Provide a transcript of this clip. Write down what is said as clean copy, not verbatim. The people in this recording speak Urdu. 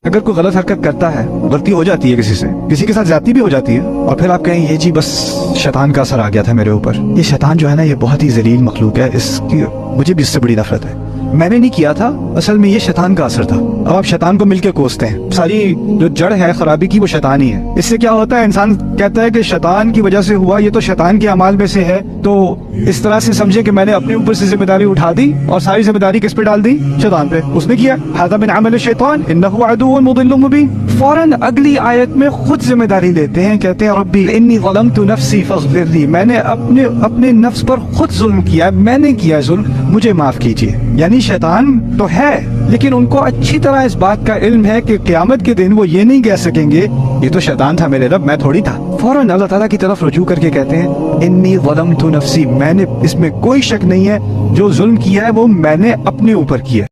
اگر کوئی غلط حرکت کرتا ہے، غلطی ہو جاتی ہے کسی سے، کسی کے ساتھ زیادتی بھی ہو جاتی ہے، اور پھر آپ کہیں یہ جی بس شیطان کا اثر آ گیا تھا میرے اوپر، یہ شیطان جو ہے نا یہ بہت ہی ذلیل مخلوق ہے، اس کی مجھے بھی اس سے بڑی نفرت ہے، میں نے نہیں کیا تھا، اصل میں یہ شیطان کا اثر تھا۔ اب آپ شیطان کو مل کے کوستے ہیں، ساری جو جڑ ہے خرابی کی وہ شیطان ہی ہے۔ اس سے کیا ہوتا ہے، انسان کہتا ہے کہ شیطان کی وجہ سے ہوا، یہ تو شیطان کے اعمال میں سے ہے، تو اس طرح سے سمجھے کہ میں نے اپنے اوپر سے ذمہ داری اٹھا دی اور ساری ذمہ داری کس پہ ڈال دی؟ شیطان پہ، اس نے کیا، ھذا من عمل الشیطان انہ عدو مضل مبین۔ فوراً اگلی آیت میں خود ذمہ داری لیتے ہیں، کہتے ہیں ربی انی ظلمت نفسی فاغفر لی، میں نے اپنے نفس پر خود ظلم کیا، میں نے کیا ظلم، مجھے معاف کیجیے۔ یعنی شیطان تو ہے، لیکن ان کو اچھی طرح اس بات کا علم ہے کہ قیامت کے دن وہ یہ نہیں کہہ سکیں گے یہ تو شیطان تھا میرے رب، میں تھوڑی تھا۔ فوراً اللہ تعالیٰ کی طرف رجوع کر کے کہتے ہیں انی ظلمت نفسی، میں نے، اس میں کوئی شک نہیں ہے جو ظلم کیا ہے وہ میں نے اپنے اوپر کیا۔